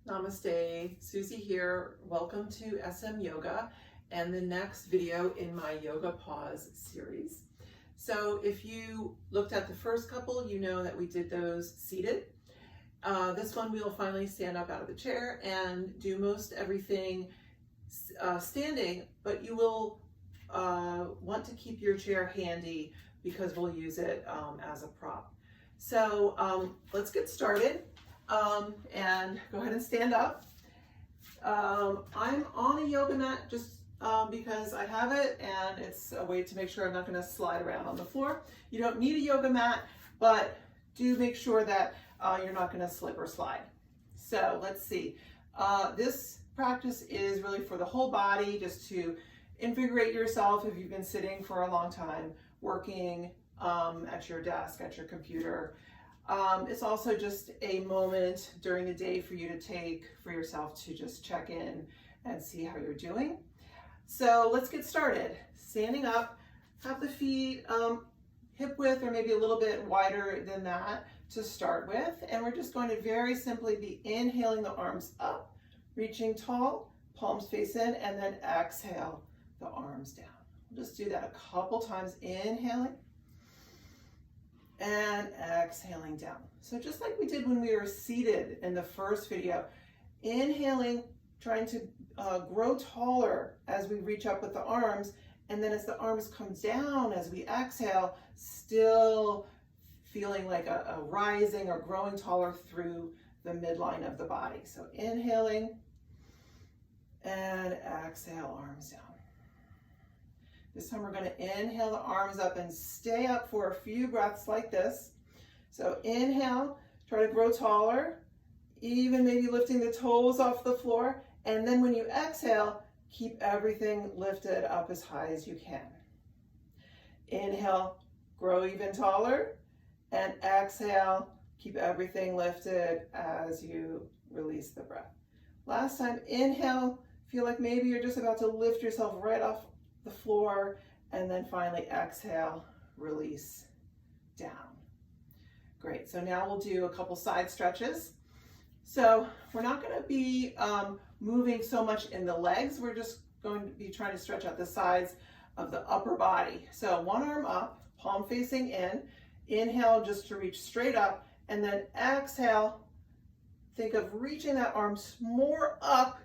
Namaste, Susie here. Welcome to SM Yoga and the next video in my Yoga Pause series. So if you looked at the first couple, you know that we did those seated. This one we'll finally stand up out of the chair and do most everything standing, but you will want to keep your chair handy because we'll use it as a prop. So let's get started. And go ahead and stand up. I'm on a yoga mat just because I have it, and it's a way to make sure I'm not going to slide around on the floor. You don't need a yoga mat, but do make sure that you're not going to slip or slide. So let's see. This practice is really for the whole body, just to invigorate yourself if you've been sitting for a long time, working at your desk, at your computer. It's also just a moment during the day for you to take for yourself to just check in and see how you're doing. So let's get started. Standing up, have the feet hip width or maybe a little bit wider than that to start with. And we're just going to very simply be inhaling the arms up, reaching tall, palms face in, and then exhale the arms down. We'll just do that a couple times, inhaling and exhaling down. So just like we did when we were seated in the first video, inhaling, trying to grow taller as we reach up with the arms, and then as the arms come down as we exhale, still feeling like a rising or growing taller through the midline of the body. So inhaling and exhale, arms down. This time we're going to inhale the arms up and stay up for a few breaths like this. So inhale, try to grow taller, even maybe lifting the toes off the floor. And then when you exhale, keep everything lifted up as high as you can. Inhale, grow even taller, and exhale, keep everything lifted as you release the breath. Last time, inhale, feel like maybe you're just about to lift yourself right off the floor, and then finally exhale, release down. Great, so now we'll do a couple side stretches. So we're not going to be moving so much in the legs, we're just going to be trying to stretch out the sides of the upper body. So one arm up, palm facing in, inhale just to reach straight up, and then exhale, think of reaching that arm more up.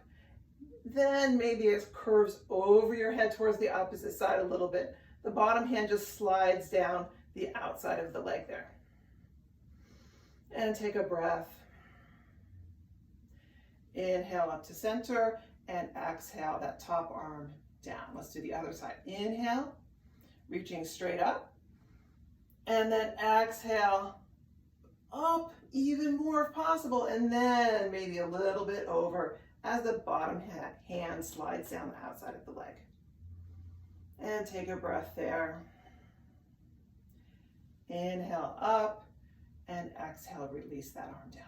Then maybe it curves over your head towards the opposite side a little bit. The bottom hand just slides down the outside of the leg there. And take a breath. Inhale up to center and exhale that top arm down. Let's do the other side. Inhale, reaching straight up. And then exhale, up even more if possible. And then maybe a little bit over as the bottom hand slides down the outside of the leg. And take a breath there. Inhale up and exhale, release that arm down.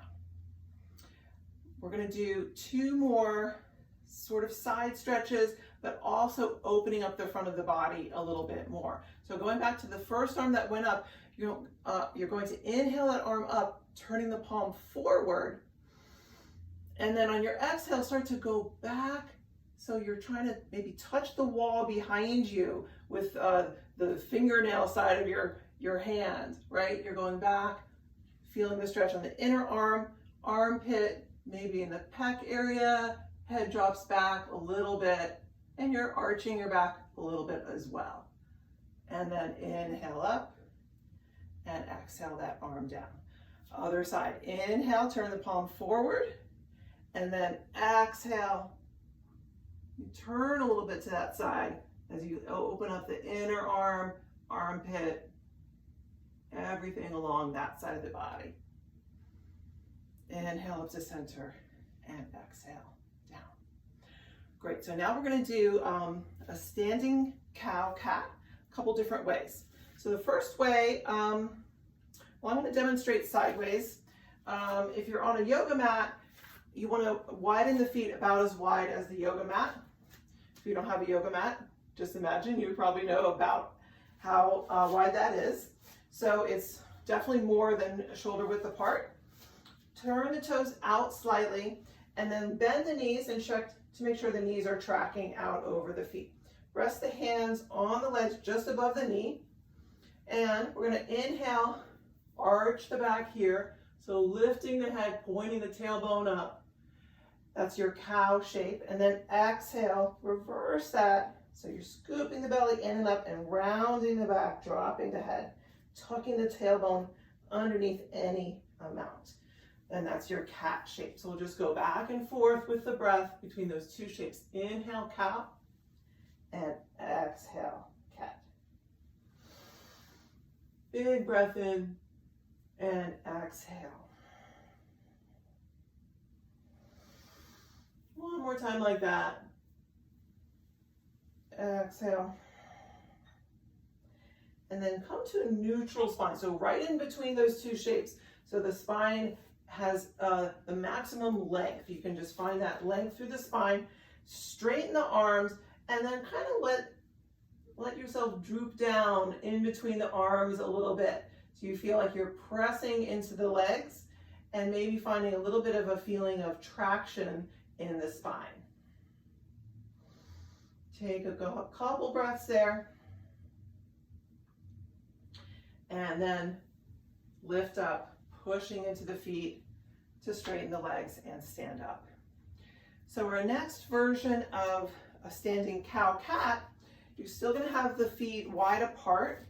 We're going to do two more sort of side stretches, but also opening up the front of the body a little bit more. So going back to the first arm that went up, you're going to inhale that arm up, turning the palm forward. And then on your exhale, start to go back. So you're trying to maybe touch the wall behind you with the fingernail side of your hand, right? You're going back, feeling the stretch on the inner arm, armpit, maybe in the pec area, head drops back a little bit, and you're arching your back a little bit as well. And then inhale up and exhale that arm down. Other side, inhale, turn the palm forward. And then exhale, you turn a little bit to that side as you open up the inner arm, armpit, everything along that side of the body. Inhale up to center and exhale down. Great, so now we're going to do a standing cow cat, a couple different ways. So the first way, I'm going to demonstrate sideways. If you're on a yoga mat, you want to widen the feet about as wide as the yoga mat. If you don't have a yoga mat, just imagine you probably know about how wide that is. So it's definitely more than shoulder width apart. Turn the toes out slightly And then bend the knees and check to make sure the knees are tracking out over the feet. Rest the hands on the legs just above the knee. And we're going to inhale, arch the back here. So lifting the head, pointing the tailbone up. That's your cow shape. And then exhale, reverse that. So you're scooping the belly in and up and rounding the back, dropping the head, tucking the tailbone underneath any amount. And that's your cat shape. So we'll just go back and forth with the breath between those two shapes. Inhale, cow, and exhale, cat. Big breath in and exhale. One more time like that. Exhale. And then come to a neutral spine. So right in between those two shapes. So the spine has the maximum length. You can just find that length through the spine. Straighten the arms and then kind of let yourself droop down in between the arms a little bit. So you feel like you're pressing into the legs and maybe finding a little bit of a feeling of traction in the spine. Take a couple breaths there. And then lift up, pushing into the feet to straighten the legs and stand up. So our next version of a standing cow-cat, you're still going to have the feet wide apart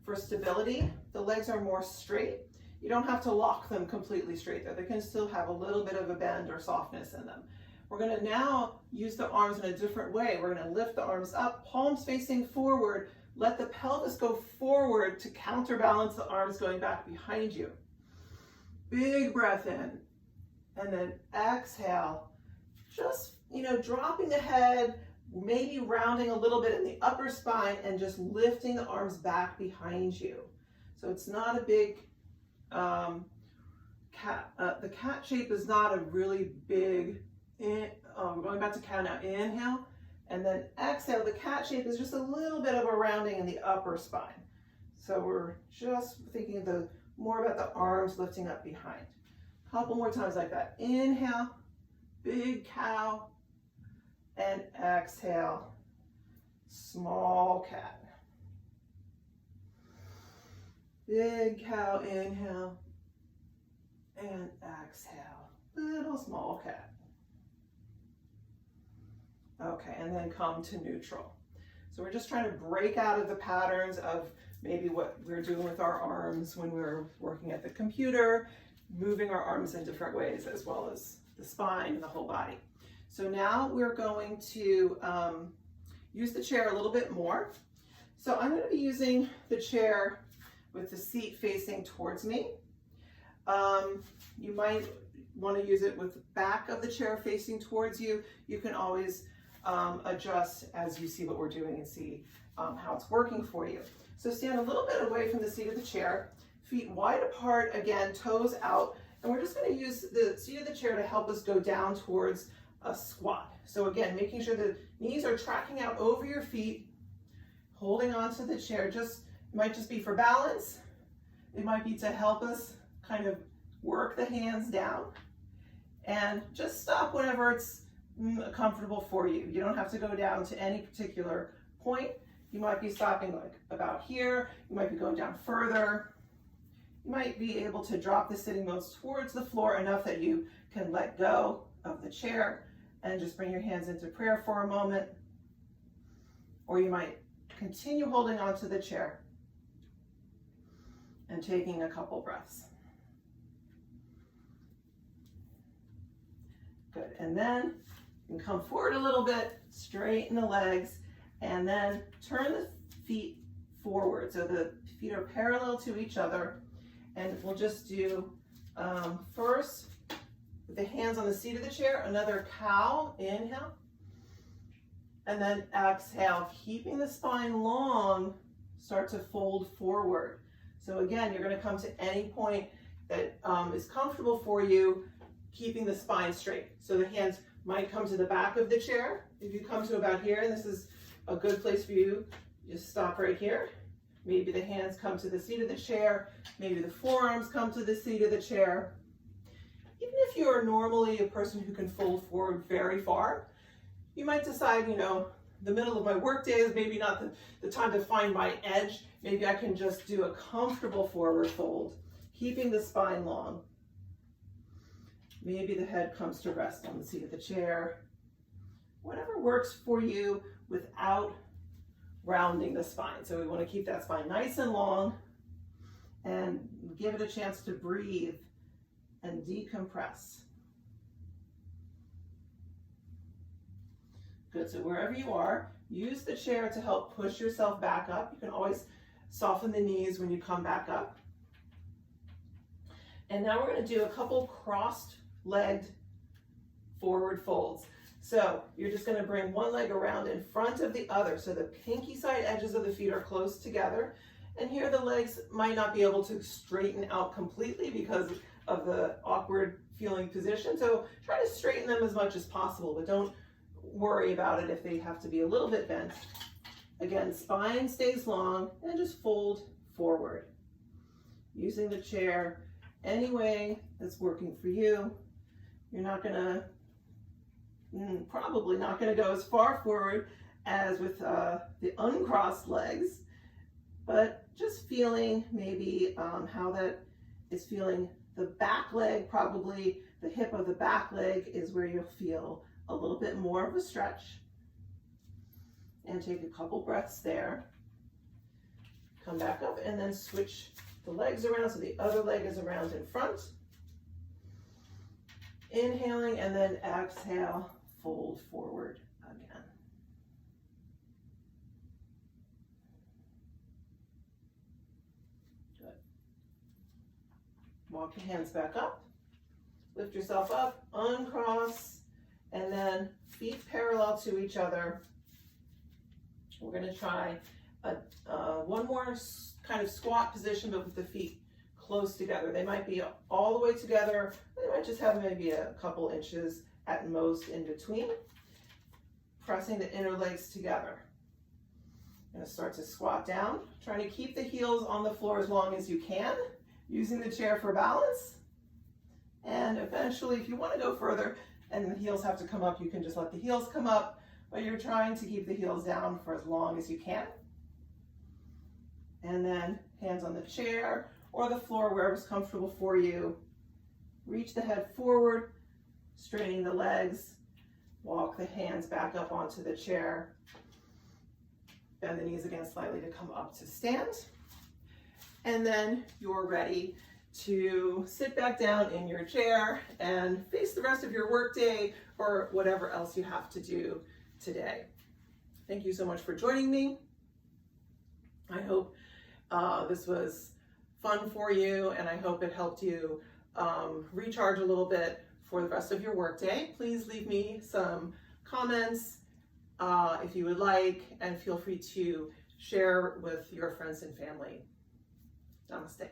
for stability. The legs are more straight. You don't have to lock them completely straight though. They can still have a little bit of a bend or softness in them. We're going to now use the arms in a different way. We're going to lift the arms up, palms facing forward. Let the pelvis go forward to counterbalance the arms going back behind you. Big breath in. And then exhale. Just, dropping the head, maybe rounding a little bit in the upper spine and just lifting the arms back behind you. So it's not a big cat. The cat shape is not a really big, we're going back to cow now. Inhale. And then exhale, the cat shape is just a little bit of a rounding in the upper spine. So we're just thinking more about the arms lifting up behind. A couple more times like that. Inhale, big cow, and exhale, small cat. Big cow, inhale, and exhale, little small cat. Okay, and then come to neutral. So we're just trying to break out of the patterns of maybe what we're doing with our arms when we're working at the computer, moving our arms in different ways as well as the spine and the whole body. So now we're going to use the chair a little bit more. So I'm going to be using the chair with the seat facing towards me. You might want to use it with the back of the chair facing towards you. You can always adjust as you see what we're doing and see how it's working for you. So stand a little bit away from the seat of the chair, feet wide apart, again, toes out, and we're just going to use the seat of the chair to help us go down towards a squat. So again, making sure the knees are tracking out over your feet, holding onto the chair. It might just be for balance. It might be to help us kind of work the hands down, and just stop whenever it's comfortable for you. You don't have to go down to any particular point. You might be stopping like about here. You might be going down further. You might be able to drop the sitting bones towards the floor enough that you can let go of the chair and just bring your hands into prayer for a moment. Or you might continue holding onto the chair and taking a couple breaths. Good, and then you can come forward a little bit, straighten the legs, and then turn the feet forward. So the feet are parallel to each other. And we'll just do first with the hands on the seat of the chair, another cow, inhale. And then exhale, keeping the spine long, start to fold forward. So again, you're going to come to any point that is comfortable for you, keeping the spine straight. So the hands might come to the back of the chair. If you come to about here, and this is a good place for you, just stop right here. Maybe the hands come to the seat of the chair. Maybe the forearms come to the seat of the chair. Even if you are normally a person who can fold forward very far, you might decide, you know, the middle of my workday is maybe not the time to find my edge. Maybe I can just do a comfortable forward fold, keeping the spine long. Maybe the head comes to rest on the seat of the chair. Whatever works for you without rounding the spine. So we want to keep that spine nice and long and give it a chance to breathe and decompress. Good, so wherever you are, use the chair to help push yourself back up. You can always soften the knees when you come back up. And now we're going to do a couple crossed-legged forward folds. So you're just going to bring one leg around in front of the other. So the pinky side edges of the feet are close together. And here the legs might not be able to straighten out completely because of the awkward feeling position. So try to straighten them as much as possible, but don't worry about it if they have to be a little bit bent. Again, spine stays long and just fold forward. Using the chair any way that's working for you. You're not gonna, probably not gonna go as far forward as with the uncrossed legs, but just feeling maybe how that is feeling. The back leg, probably the hip of the back leg is where you'll feel a little bit more of a stretch. And take a couple breaths there. Come back up and then switch the legs around so the other leg is around in front. Inhaling and then exhale, fold forward again. Good. Walk the hands back up. Lift yourself up, uncross, and then feet parallel to each other. We're going to try one more kind of squat position, but with the feet close together. They might be all the way together. They might just have maybe a couple inches at most in between. Pressing the inner legs together. I'm going to start to squat down, trying to keep the heels on the floor as long as you can, using the chair for balance. And eventually, if you want to go further and the heels have to come up, you can just let the heels come up, but you're trying to keep the heels down for as long as you can. And then hands on the chair or the floor, wherever's comfortable for you. Reach the head forward, straightening the legs. Walk the hands back up onto the chair. Bend the knees again slightly to come up to stand. And then you're ready to sit back down in your chair and face the rest of your workday or whatever else you have to do today. Thank you so much for joining me. I hope this was fun for you, and I hope it helped you recharge a little bit for the rest of your workday. Please leave me some comments if you would like, and feel free to share with your friends and family. Namaste.